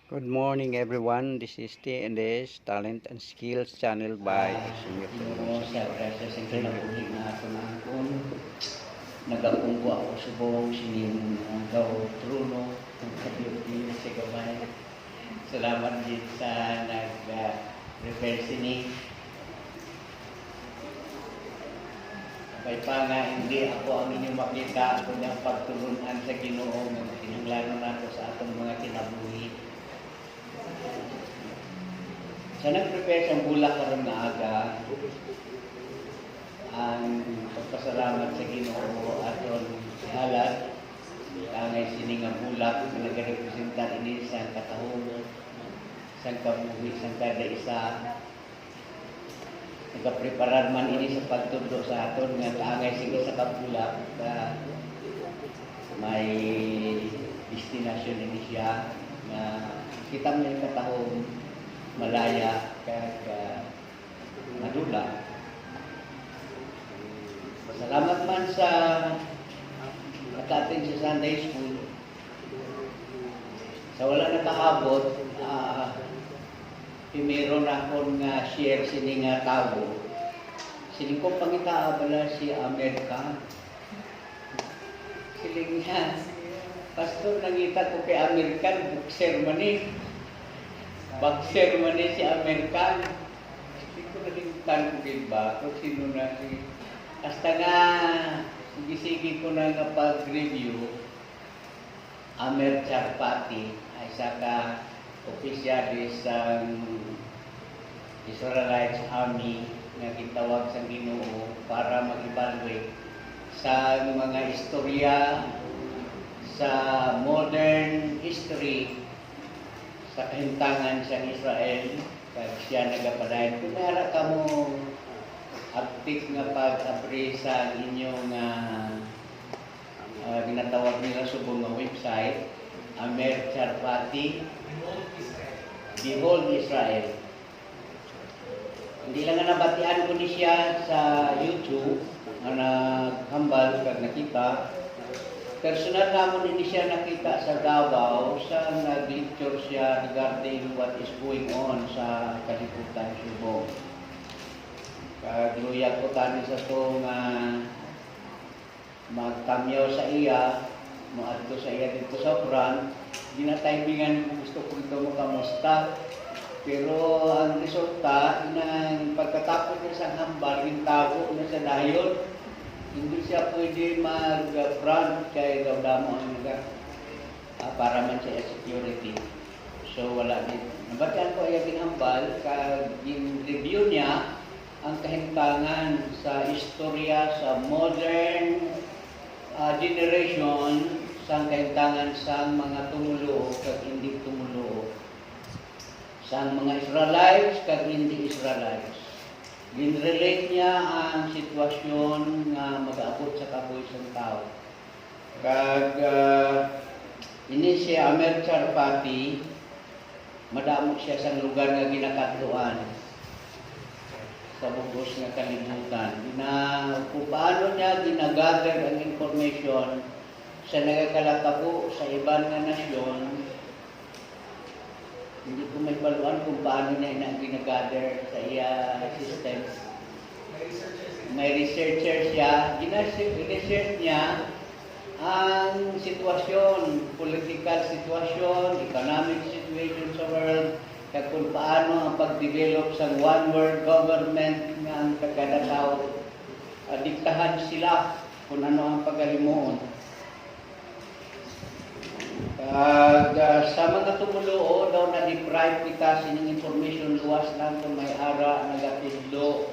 Good morning everyone. This is TNS Talent and Skills channel by Senior Ginoo Teresa. sa grasya sa kinabuhi na ako na akon. Nagapungko ako subong sining daw truno ng kabyuti sa gamay. Salamat din sa nag-repair sini. Kay pa nga hindi ako ang inyong makita ako ng pagtulunan sa Ginoo ng kinahanglan nato sa atong mga kinabuhi. Sa nag-prepare sa bulak karon nga aga, ang pagpasalamat sa Ginoo aton halat angay sini nga bulak nga nagarepresentar ini sa katahong sa kabuhi sa kada isa. Nagapreparar man ini sa pagtudlo sa aton nga kaangay sige sa kabulak may destinasyon ini siya nga kita may katahong malaya kag madula. Salamat man sa nakatin sa Sunday School. Sa wala nakaabot, meron akong share sini nga tao. Sining kong pangitaa bala si Amerika. Siling niya, pastor, nangita ko kay American, boxer man eh. Boxer man eh si American. Hindi ko nakikita ko ba kung sino na si... Hasta nga, sige-sige ko na nga pag-review, Amer Charpati ay saka opisyalis sa Israelite Army na kitawag sa Ginoo para mag-evaluate sa mga istorya sa modern history sa kahintangan sa Israel. Kaya siya nagapadayon. Kung nara ka mo aktik nga pag-apre sa inyong ginatawag nila subong nga website, Amer Charpati, Behold Israel. Hindi lang nga nabatian ko ni siya sa YouTube nga naghambal kag nakita. Personal namon ni siya nakita sa Davao sa nag-lecture siya regarding what is going on sa kalibutan subong. Kagluya ko tani sa to nga magkamyaw sa iya, maadto sa iya dito sa front. Ginatimingan ko gusto ko ito mo kamusta. Pero ang resulta, ng pagkatapos niya sa hambal, yung tago na sa dayon, hindi siya pwede mag-front kay Gaudamo ang para man siya security. So wala din. Nabatian ko ay ginhambal, yung review niya, ang kahintangan sa istorya sa modern generation sa kahintangan sa mga tumulo kag hindi tumulo, sa mga Israelites kag hindi Israelites. Ginrelate niya ang sitwasyon nga mag-aabot sa kabuhi sa tao. Kag ini si Amer Charpati, madamo siya sa lugar nga ginakatluan sa bugos nga kalibutan. Kung paano niya ginagather ang information sa nagakalakabo sa ibang nga nasyon, hindi ko may baluan kung paano niya ginagather sa iya system. May researcher siya. Gina-research niya ang sitwasyon, political sitwasyon, economic situation sa world, kag kung paano ang pag-develop sa one world government nga ang taga-Davao, diktahan sila kung ano ang pagalimuon. Sa mga tumulo daw na-deprive kita sining information luwas lang kung may ara nagatidlo.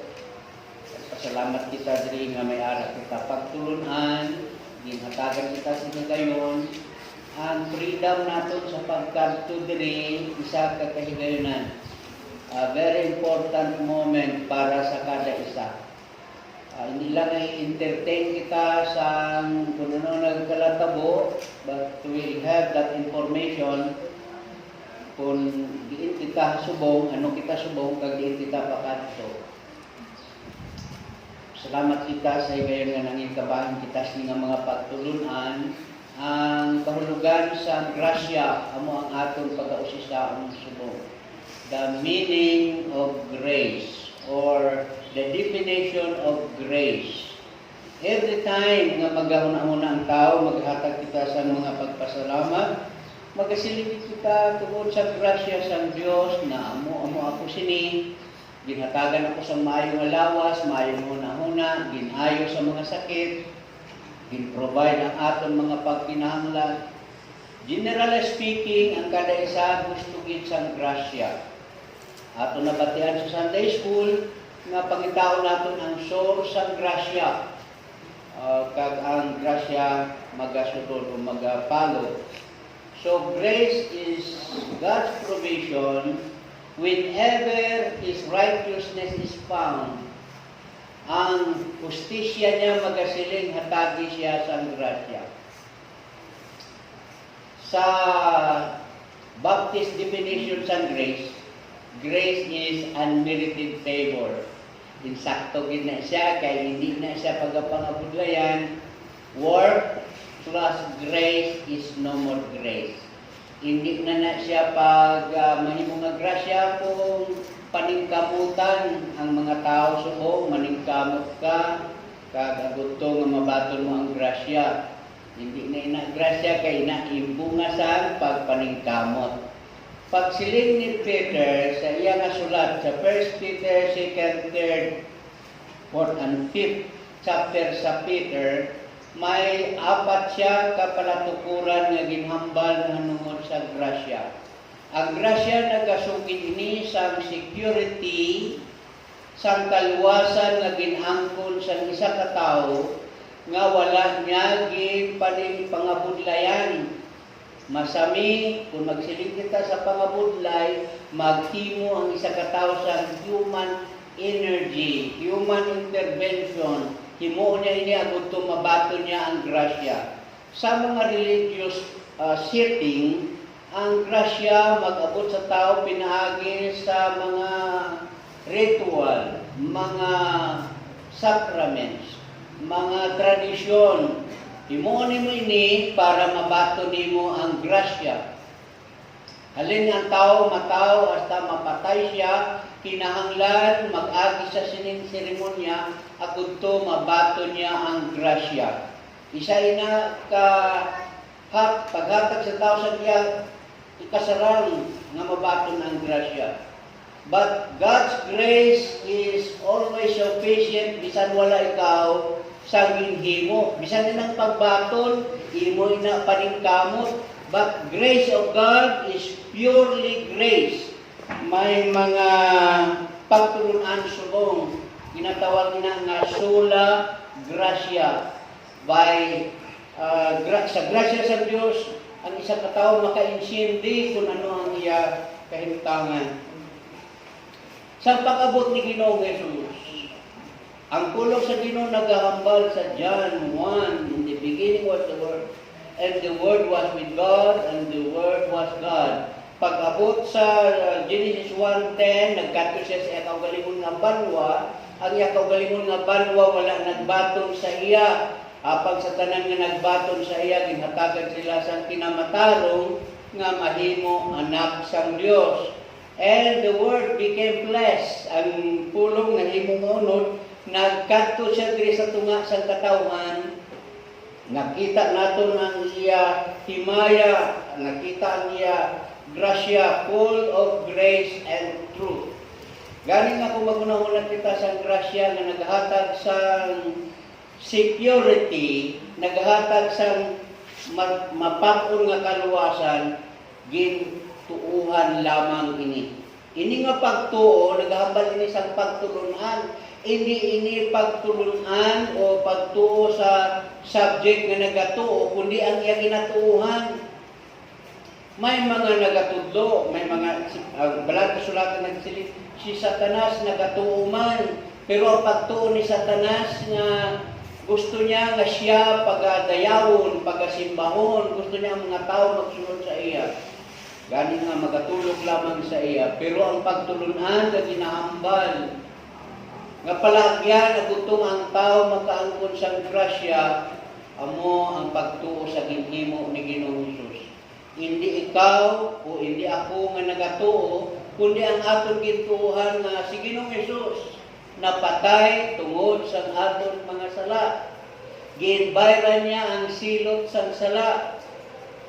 Pasalamat kita diri nga may ara kita pagtulunan, ginhatagan kita sa gayon. Ang freedom natin sa pagkadto diri isa ka kahigayonan. Very important moment para sa kada isa. Hindi lang i-entertain kita sa kung ano nagkalatabo, but we have that information kung diin kita subong, ano kita subong, kag diin kita pakadto. Salamat kita sa higayon nga nangitabahan kita sa mga pagtulunan ang kahulugan sa grasya amo ang aton pag-ausisa unsaon subong. The meaning of grace or the definition of grace. Every time nga magahuna-huna ang tao, maghatag kita sa mga pagpasalamat, magasilipit kita tungod sa grasya sa Dios na amo ako sini, ginhatagan ako sa maayong lawas, maayong huna-huna, ginayo sa mga sakit, gin-provide ang aton mga pagkinahanglan. Generally speaking, ang kada isa gusto gid sang grasya. Ato nabatian sa Sunday School nga pangitaon naton ang source sang grasya. Kag ang grasya magasudod o magapalo. So grace is God's provision whenever His righteousness is found. Ang justisya niya magasiling hatagi siya sang grasya. Sa Baptist definition sang grace, grace is unmerited favor. Insakto gid na siya kay hindi na siya pagapangabudlayan. Work plus grace is no more grace. Hindi na siya pag mahimong nga grasya kung paningkamutan ang mga tao subong, maningkamot ka, kag agudto nga mabaton mo ang grasya. Hindi na ina grasya kay ina imbungasan pagpaningkamot. Pagsiling ni Peter sa iya nga sulat sa 1 Peter 2nd, 3rd, 4th, and 5th chapter sa Peter, may apat siya kapalatukuran nga ginhambal nga nungod sa grasya. Ang grasya nagasugid ini sa security, sang kaluwasan nga ginangkon sa isa ka tawo nga wala niya gin pangabudlayan. Masami, kung magsiling kita sa pangabudlay, maghimo ang isa ka tawo sa human energy, human intervention. Himo niya ini agud to mabato niya ang grasya. Sa mga religious setting, ang grasya mag-abot sa tao pinaagi sa mga ritual, mga sacraments, mga tradisyon. Himuon nimo ini para mabato nimo ang grasya. Halin ang tao mataw hasta mapatay siya, kinahanglan mag-agi sa sining seremonya agud to mabato niya ang grasya. Isa ina ka paghatag sa tao sa iya ikasarang nga mabaton ang grasya. But God's grace is always sufficient bisan wala ikaw sa ginhimo. Bisan nang pagbaton, imo ina paningkamot. But grace of God is purely grace. May mga pagtulunan subong. Ginatawag na nga sola gracia. By sa grasya sa Dios, ang isa ka tawo maka-insindi kung ano ang iya kahimtangan. Sa pag-abot ni Ginoong Jesus, ang kulog sa Ginoo nagahambal sa John 1, in the beginning was the Word, and the Word was with God, and the Word was God. Pag-abot sa Genesis 1:10, nagkato siya sa iyang kaugalingon nga banwa, ang iyang kaugalingon nga banwa wala nagbaton sa iya. Apag sa tanan nga nagbaton sa iya, ginhatagan sila sa kinamatarong nga mahimo anak sang Dios. And the Word became flesh. Ang pulong nga himong unod, nagkadto siya diri sa tunga sang katawhan. Nakita naton ang iya himaya, nakita ang iya grasya, full of grace and truth. Gani nga kung magunahon kita sa grasya nga naghatag sa security, naghatag sa mapag-on nga kaluwasan, gintuuhan lamang ini. Ini nga pagtuo, naghambal ini sa pagtulunan. Hindi pagtulunan o pagtuo sa subject nga nagatuo, kundi ang iya ginatuuhan. May mga nagatudlo, may mga balat kasulatan nagsilit, si Satanas nagatuo man, pero ang pagtuo ni Satanas nga gusto niya nga siya pagadayawon, pagasimbahon, gusto niya ang mga tao magsunod sa iya. Gani nga magatulog lamang sa iya, pero ang pagtulunan nga ginahambal, nga palagyan agutong ang tao makaangkon sa grasya, amo ang pagtuo sa ginhimo ni Ginoong Hesus. Hindi ikaw o hindi ako nga nagatuo, kundi ang aton gintuohan nga si Ginoong Hesus napatay tungod sa aton mga sala. Ginbayran niya ang silot sang sala.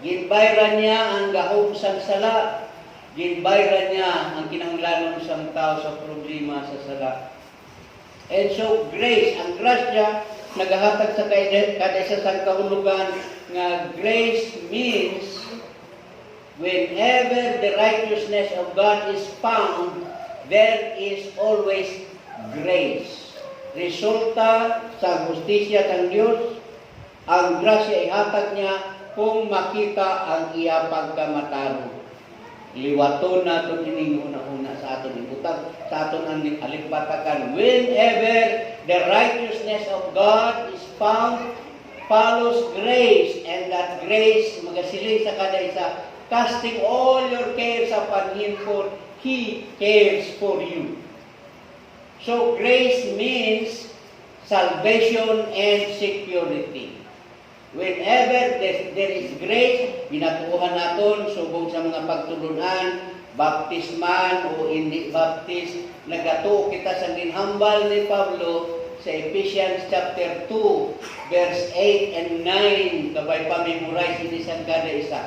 Ginbayran niya ang gahom sang sala. Ginbayran niya ang kinahanglanon sang tao sa problema sa sala. And so grace, ang grasya nagahatag sa kada isa sang kahulugan nga grace means whenever the righteousness of God is found, there is always grace. Resulta sa hustisya ng Diyos, ang grasya ihatag niya kung makita ang iya pagkamataro. Liwaton natin ining una-una sa aton ibutang, sa aton ang alipatakan. Whenever the righteousness of God is found, follows grace, and that grace magasiling sa kada isa, casting all your cares upon Him, for He cares for you. So grace means salvation and security. Whenever there is grace, ginatuuhan naton subong sa mga pagtulunan, baptisman o hindi baptis, nagatuo kita sa ginhambal ni Pablo sa Ephesians chapter 2, verse 8 and 9, kabay pa-memorize ini sa kada isa.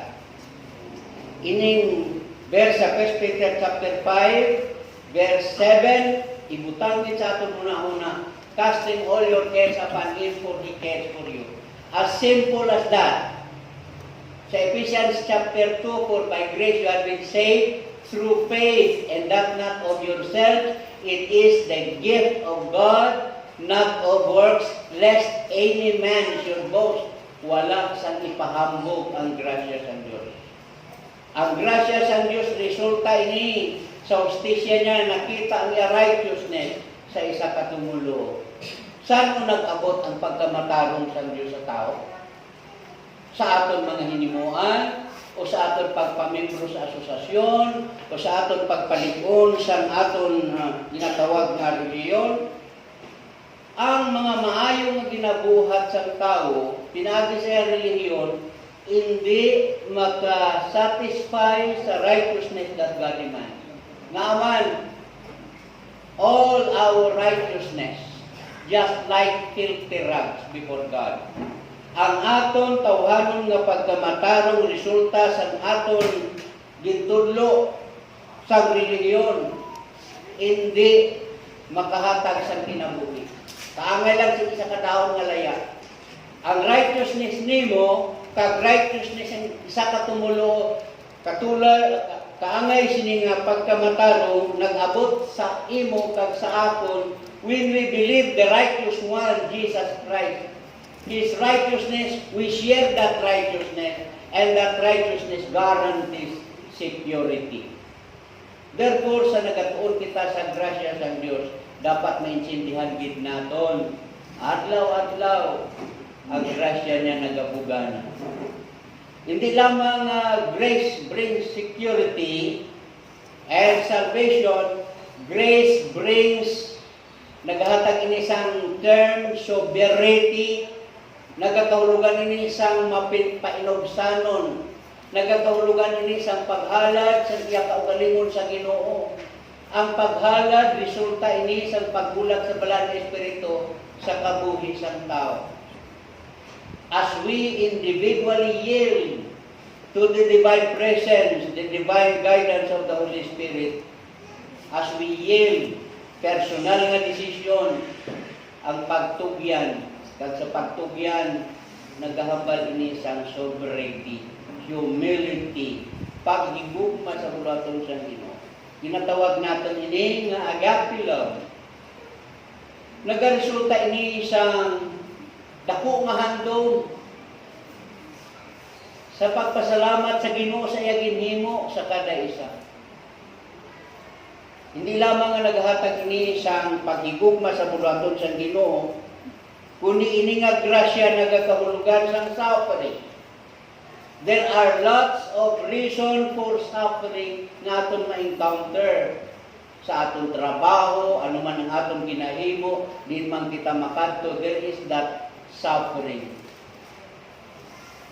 Ining verse sa 1 Peter chapter 5, verse 7, ibutang din sa aton una-una, casting all your cares upon Him, for He cares for you. As simple as that. Sa Ephesians chapter 2, for by grace you have been saved through faith, and that not of yourself, it is the gift of God, not of works, lest any man should boast. Wala sang ipahambog ang grasya sa Diyos. Ang grasya sa Diyos resulta ini sa hustisya niya, nakita ang righteousness sa isa katumulo. Saan mo nag-abot ang pagkamatarong sa Diyos sa tao? Sa aton mga hinimuan, o sa aton pagpamembro sa asosasyon, o sa aton pagpalig-on sa aton ginatawag nga reliyon? Ang mga maayong ginabuhat sa tao, pinagi sa reliyon, hindi maka-satisfy sa righteousness that God demands. Ngaman, all our righteousness, just like filthy rags before God. Ang aton tawhanon nga pagkamatarong resulta sa aton gintudlo sa reliyon, hindi makahatag sa kinabuhi. Kaangay lang sa isa kadaon nga laya. Ang righteousness nimo, kag righteousness ng isa katumulo, katulad, kaangay sini nga pagkamatarong nag-abot sa imo kag sa akon when we believe the righteous one, Jesus Christ. His righteousness, we share that righteousness, and that righteousness guarantees security. Therefore, sa nagatuon kita sa grasya sa Diyos, dapat maintindihan gid naton. Adlaw-adlaw, ang grasya niya nagabugana. Hindi lamang grace brings security and salvation, grace brings naghatag ini isang term, sovereignty, nagkakahulugan ini isang painobsanon, nagkakahulugan ini isang paghalad sa iya kaugalingon sa Ginoo. Ang paghalad resulta ini isang pagbulag sa balaan ng Espiritu sa kabuhi sang tao. As we individually yield to the divine presence, the divine guidance of the Holy Spirit, as we yield personal nga desisyon ang pagtugyan, kag sa pagtugyan nagahambal ini sang sovereignty, humility, paghigugma sa bulaton sa Ginoo. Ginatawag natin ini nga agape love. Nagaresulta ini isang dako nga handom sa pagpasalamat sa Ginoo sa iya ginhimo sa kada isa. Hindi lamang nga naghatag ini isang paghigugma sa bulaton sa Ginoo, kundi ini nga grasya nagakahulugan sang suffering. There are lots of reason for suffering na aton ma-encounter sa aton trabaho, ano man ang aton ginahimo, di man kita makadto, there is that suffering.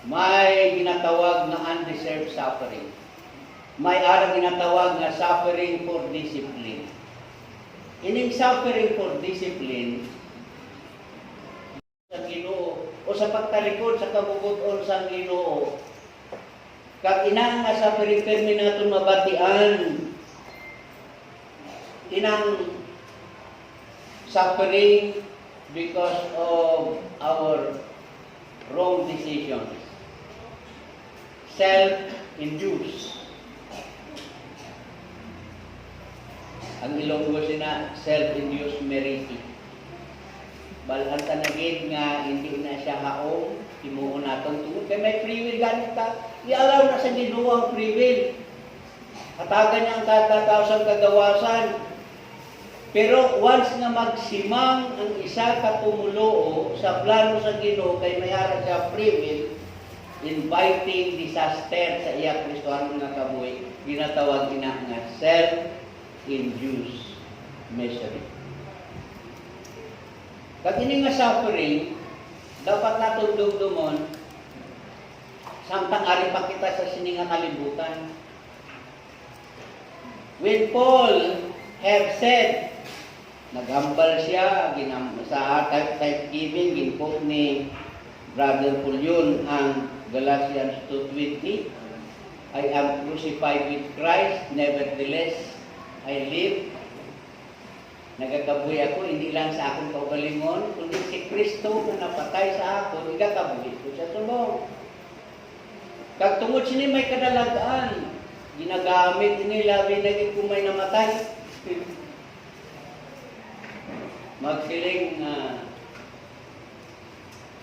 may ginatawag na undeserved suffering. May ara ginatawag na suffering for discipline. Ining suffering for discipline sa Ginoo o sa pagtalikod sa kabubuton sa Ginoo, kag inang nga suffering permi naton mabatian, inang suffering because of our wrong decisions, self-induced. Ang Ilonggo sina self-induced mercy. Balaan ta na gid nga hindi na siya haom, himuon naton tungod kay may free will ganit ta. I-allow na sa Ginoo ang free will. Hatagan niya ang katatawsang kagawasan. Pero once nga magsimang ang isa ka tumuloo sa plano sa Ginoo kay may ara siya free will, inviting disaster sa iya Kristohanon nga kabuhi, ginatawag ina nga self-induced misery. Kag ini nga suffering, dapat naton dumdumon samtang ari pa kita sa sininga kalibutan. When Paul have said, naghambal siya sa type-giving, ginquote ni Brother Pulyon ang Galatians 2:20, I am crucified with Christ, nevertheless I live. Nagakabuhi ako, hindi lang sa akong kaugalingon, kundi si Kristo na napatay sa ako, igakabuhi ko sa subong. Kag tungod sini may kadalagaan, ginagamit nila, binagin kung may namatay. Magsiling,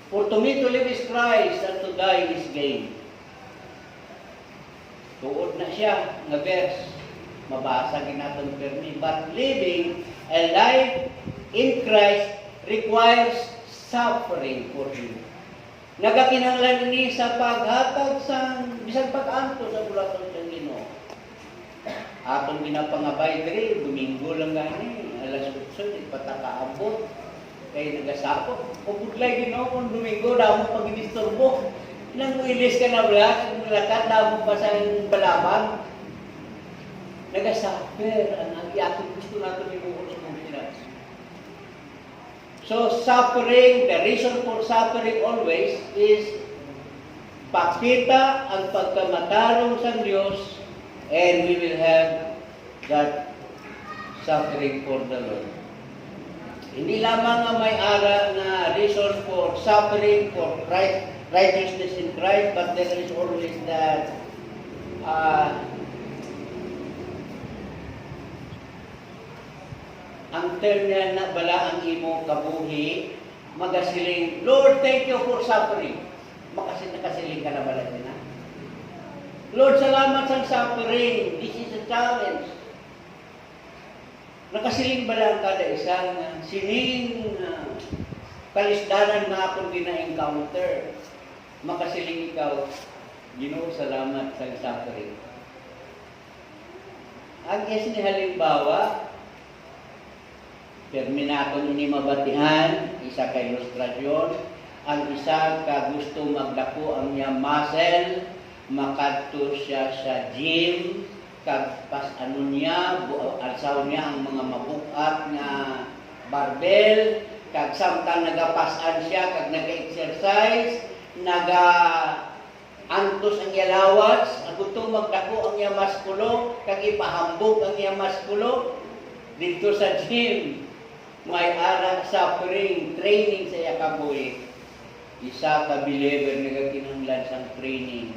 for to me to live is Christ, and to die is gain. Tuod na siya, nga verse, mabasa ginaton permi. But living a life in Christ requires suffering for you. Nagakinahanglan ini sa paghatag sa bisag pag-anto sa bulaton sa Ginoo. Atong ginapangabay diri, Domingo lang gani, alas 8 ipatakaabot kay nagasako. Pupudlay Ginoo kung Domingo damo pag-inisturbo. Nang ilis ka na wala, lakat damo pa sa balaban. Nagasuffer ang iatong gusto natin ibuhon sa mga. So suffering, the reason for suffering always is pakita ang pagkamatarong sa Diyos, and we will have that suffering for the Lord. Hindi lamang nga may ara na reason for suffering for Christ, righteousness in Christ, but there is always that ang term niya na bala ang imo kabuhi, magasiling, Lord, thank you for suffering. Nakasiling ka na bala din, ha? Lord, salamat sa suffering. This is a challenge. Nakasiling bala ang kada isang sining kalisdanan na akong gina-encounter. Makasiling ikaw, Ginoo, salamat sa suffering. Ang yes ni halimbawa, terminaton ini mabatihan, isa ka ilustrasyon, ang isa ka gusto magdako ang niya muscle, makadto siya sa gym, kag pas ano niya, alsaw niya ang mga mabukat nga barbell, kag samtang nagapasan siya, kag naga-exercise, antos ang iya lawats, ang gusto magdako ang iya maskulo, kag ipahambog ang iya maskulo, dito sa gym. May arang suffering, training sa iya kabuhi. Isa ka believer nagakinahanglan sang training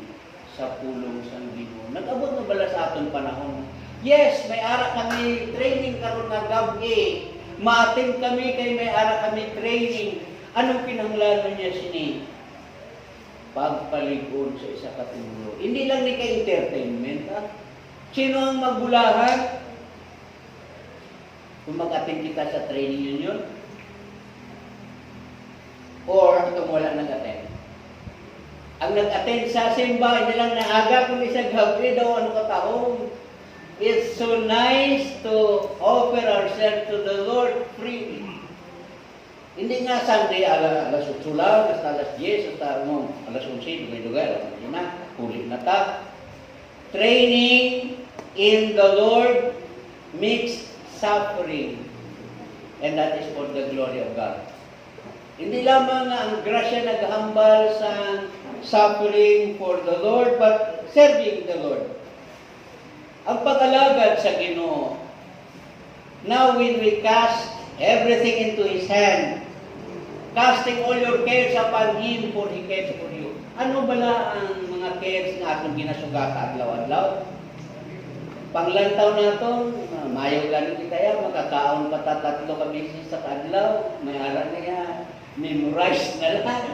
sa pulong sang Ginoo. Nag-abot na bala sa aton panahon? Yes, may ara kami training karon nga gabi. Maating kami kay may ara kami training. Anong kinahanglan niya sini? Pagpalig-on sa isa ka tumulo. Hindi lang ni kay entertainment, ha? Sino ang magbulahan? Kung mag-attend kita sa training yun, or itong wala nag-attend. Ang nag-attend sa simba, hindi lang naaga, kung isa gabi daw, ano katahong. It's so nice to offer ourselves to the Lord freely. Hindi nga Sunday alas 8 lang, hasta alas 10, hasta alas 11, dugay-dugay, alas 11 na, huli na ta. Training in the Lord makes suffering. And that is for the glory of God. Hindi lamang ang grasya naghambal sa suffering for the Lord, but serving the Lord. Ang pag-alagad sa Ginoo. Now when we cast everything into His hand, casting all your cares upon Him, for He cares for you. Ano bala ang mga cares nga atong ginasugata adlaw-adlaw? Panglantaw nato, mayaw lang kita ya, makakaon pa tatlo ka beses sa adlaw, may ara na ya, memorize na lang.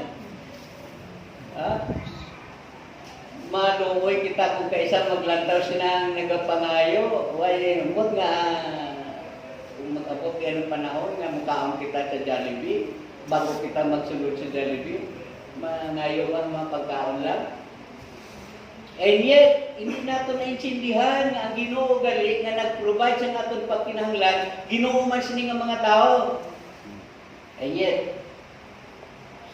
Maluoy kita kung kaisa maglantaw sinang nagapangayo, way umot nga kung mag-abot yan ng panahon nga makaon kita sa Jollibee, bago kita magsulod sa Jollibee, mangayo ang mga pagkaon lang. And yet, hindi nato naintindihan nga ang Ginoo gali nga nag-provide sa naton pagkinahanglan, Ginoo man sini nga mga tao. And yet,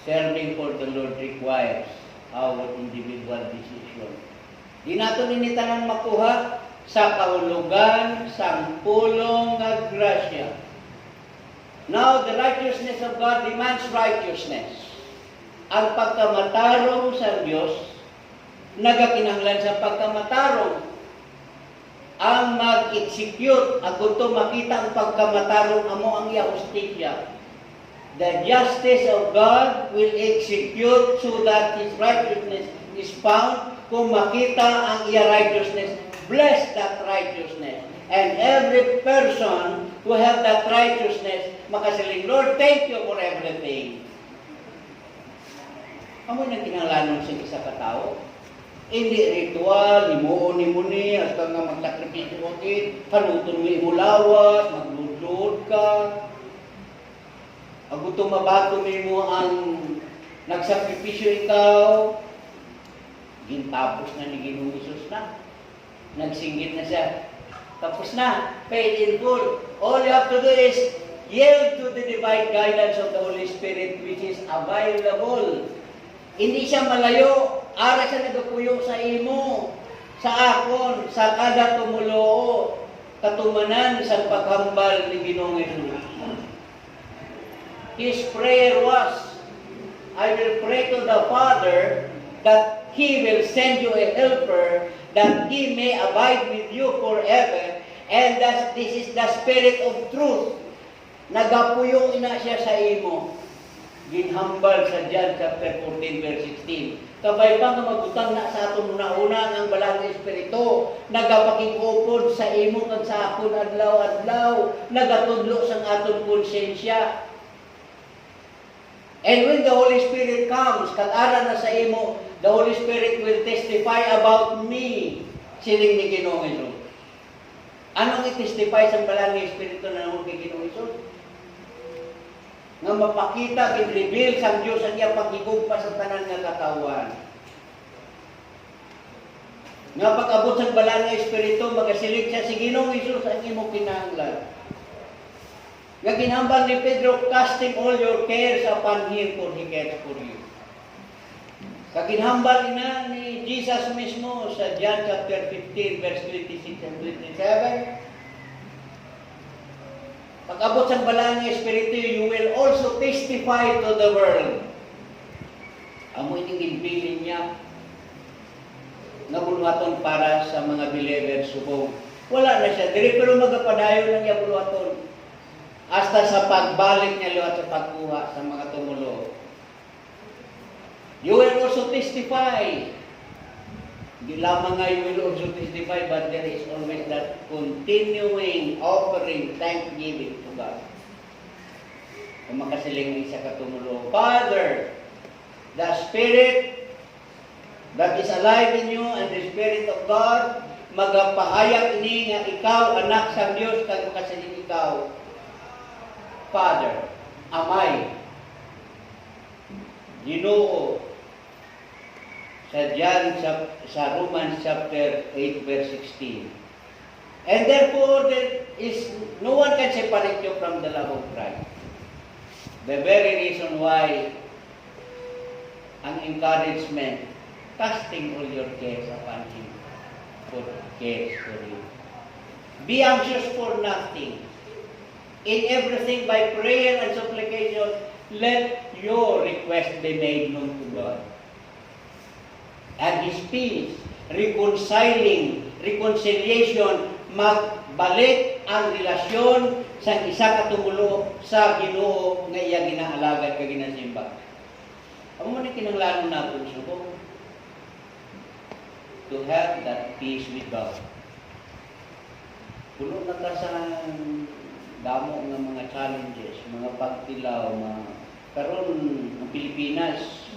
serving for the Lord requires our individual decision. Di nato ninitanan makuha sa kahulugan sang pulong nga grasya. Now, the righteousness of God demands righteousness. Ang pagkamatarong sa Diyos nagakinahanglan sa pagkamatarong. Ang mag-execute, agon to makita ang pagkamatarong amo ang iya hustisya. The justice of God will execute so that His righteousness is found. Kung makita ang iya righteousness, bless that righteousness. And every person who have that righteousness, makasiling, Lord, thank you for everything. Amo na kinahanglanon sa isa ka tawo. Hindi ritual, himuon-himuni, hasta nga magsakripisyo mo hanuton mo imulawas, magludlod ka. Aguto mabato mo ang nagsakripisyo ikaw, gintapos na ni Ginoong Hesus na. Nagsinggit na siya. Tapos na, paid in full. All you have to do is yield to the divine guidance of the Holy Spirit which is available. Hindi siya malayo, ara siya nagapuyo sa imo, sa akon, sa kada tumulo, katumanan sa paghambal ni Ginoong Hesus. His prayer was, I will pray to the Father that He will send you a helper, that He may abide with you forever, and that this is the Spirit of truth. Nagapuyo ina siya sa imo. Ginhambal sa John chapter 14 verse 16. Kabay pa nga magutang na sa aton una-una ang balang Espiritu, nagapakigupod sa imo kag sa akon adlaw-adlaw, nagatudlo sang aton konsensya. And when the Holy Spirit comes, kag ara na sa imo, the Holy Spirit will testify about me, siling ni Ginoong Hesus. Anong i-testify sa balang Espiritu na nangol kay Ginoong Hesus? Nga mapakita, gin-reveal sa Diyos ang iyang pagigugpa sa tanan nga katawan. Nga pag-abot sa balang nga Espiritu, magasilig siya si Ginoong Hesus ang imo kinahanglan. Nga ginhambal ni Pedro, casting all your cares upon Him, for He cares for you. Sa ginhambal na ni Jesus mismo sa John chapter 15, verse 26 and 27, pag-abot sa balang nga Espiritu, you will also testify to the world. Amo ining ginpiling niya nga bulwaton para sa mga believers subong. Wala na siya diri, pero magapadayon lang niya bulwaton hasta sa pagbalik niya liwat sa pagkuha sa mga tumulo. You will also testify. Hindi lamang nga you will also testify, but there is always that continuing offering thanksgiving to God. Kung makasiling isa ka tumulo, Father, the Spirit that is alive in you and the Spirit of God, magapahayag ini nga ikaw, anak sa Diyos, kag makasiling ikaw, Father, amay, Ginoo, sa Romans chapter 8 verse 16. And therefore there is no one can separate you from the love of Christ. The very reason why ang encouragement, casting all your cares upon Him, for He cares for you. Be anxious for nothing. In everything by prayer and supplication, let your request be made known to God. And His peace, reconciliation, magbalik ang relasyon sa isa katumulo sa Ginoo nga iya ginaalagad ka ginasimba. Amo man kinahanglan naton subong to have that peace with God. Puno na ta sa damo nga mga challenges, mga pagtilaw, karon ang Pilipinas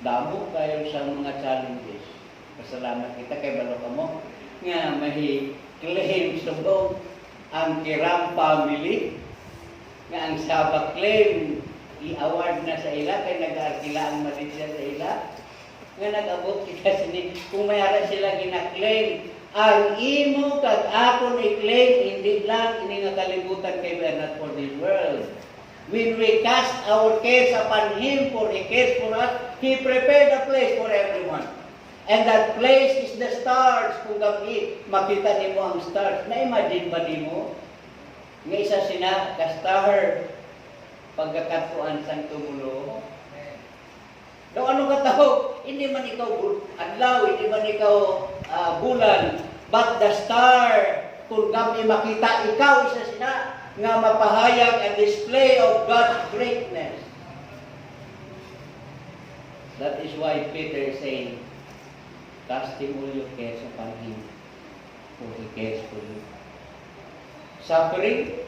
damo kayo sa mga challenges. Pasalamat kita kay balo kamo nga may claim subong ang Kiram family nga ang Sabak claim i-award na sa ila kay nag-arkila ang Malaysia sa ila nga nag-abot kita sini kung mayara sila gina-claim ang imo kag akon i-claim hindi lang ini nga kalibutan kay we are not for this world. When we cast our cares upon Him for He cares for us, He prepared a place for everyone. And that place is the stars. Kung gabi makita nimo ang stars, na-imagine ba nimo nga isa sina ka-star pagkakatuan sang tumulo? Daw ano ka tao? Hindi man ikaw adlaw, hindi man ikaw bulan, but the star, kung gabi makita ikaw isa sina nga mapahayag a display of God's greatness. That is why Peter is saying, casting all your cares upon Him, for He cares for you. Suffering,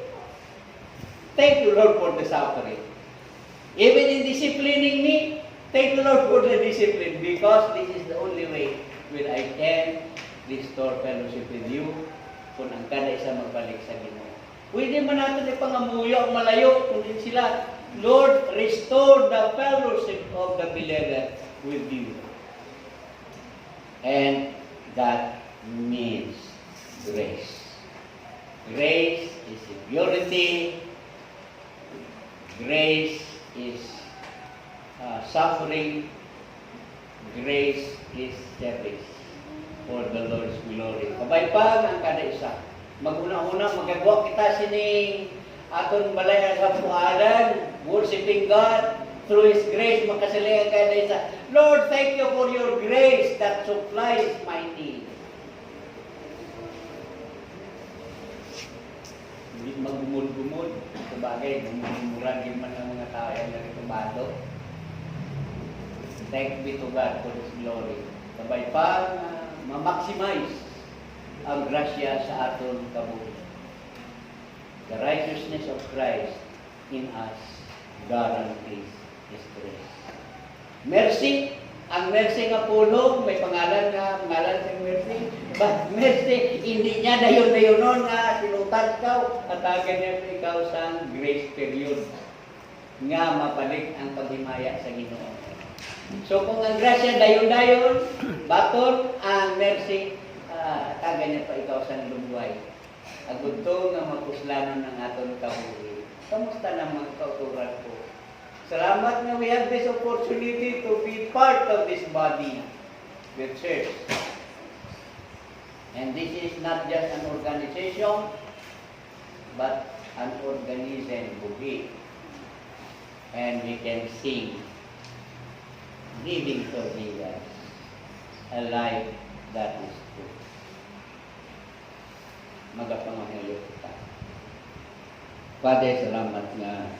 thank you, Lord, for the suffering. Even in disciplining me, thank you, Lord, for the discipline, because this is the only way when I can restore fellowship with you, kung ang kada isa magbalik sa Ginoo. Pwede man natin ipangamuyo ang malayo, kung din sila, Lord, restore the fellowship of the beloved with you. And that means grace. Grace is purity. Grace is suffering. Grace is service for the Lord's glory. Kabaypag ang kada isa. Maguna-una, magagawa kita sining aton balay sa puhalan, worshiping God, through His grace, makasalihan kada isa. Lord, thank you for your grace that supplies my need. Hindi magumod-gumod. Sabagay, gumurag din man ang mga tao yung naritumbado. Thank be to God for His glory. Sabay pa, ma-maximize ang grasya sa aton kabuhi. The righteousness of Christ in us guarantees His grace. Mercy, ang mercy nga pulo, may pangalan sa mercy. But mercy, hindi niya dayon-dayonon nga sinutat ka at agan niya ikaw sa grace period nga mapalik ang paghimaya sa Ginoo. So kung ang grasya dayon-dayon, baton ang mercy, tagan niya pa ikaw sa lungway. Agud to nga mapuslanon ng aton kabuhi. Kamusta naman kauturan ko? Salamat na we have this opportunity to be part of this body, the church. And this is not just an organization, but an organism buhi. And we can sing, living for Jesus, a life that is true. Magapangahayo kita. Father, salamat nga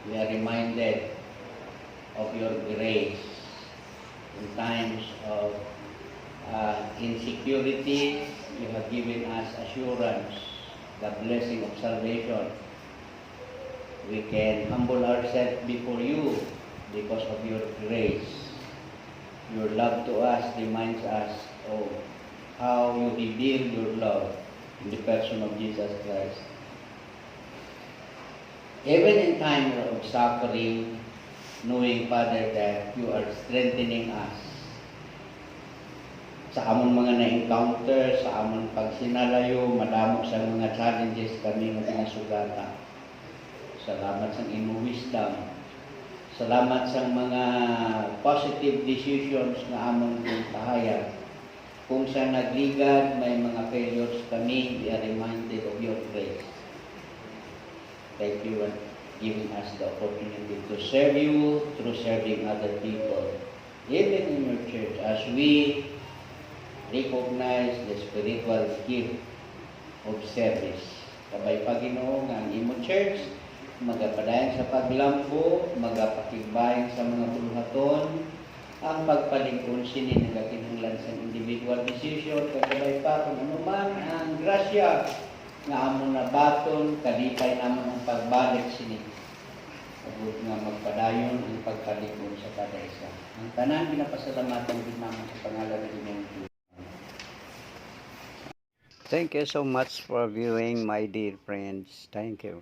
we are reminded of your grace in times of insecurity. You have given us assurance, the blessing of salvation. We can humble ourselves before you because of your grace. Your love to us reminds us of how you reveal your love in the person of Jesus Christ. Even in times of suffering, knowing, Father, that you are strengthening us sa amon mga na-encounter, sa amon pagsinalayo, madamo sa mga challenges kami nga pinasugata. Salamat sa imong wisdom. Salamat sa mga positive decisions nga amon kahayag. Kung sa nagligad, may mga failures kami, we are reminded of your grace. Thank you for giving us the opportunity to serve you through serving other people. Even in your church, as we recognize the spiritual gift of service. Kabay Panginoon nga ang imo church, magapadayon sa paglambo, magapakigbayan sa mga buluhaton, ang pagpaligkon sini nagakinahanglan sa individual decision, kagabay pa kung ano man ang grasya nga amon na baton, kalipay naman ang pagbalik sini. Abot nga magpadayon ang pagpaligkon sa kada isa. Ang tanan pinapasalamatan din naman sa pangalan ng Ginoo Diyos. Thank you so much for viewing, my dear friends. Thank you.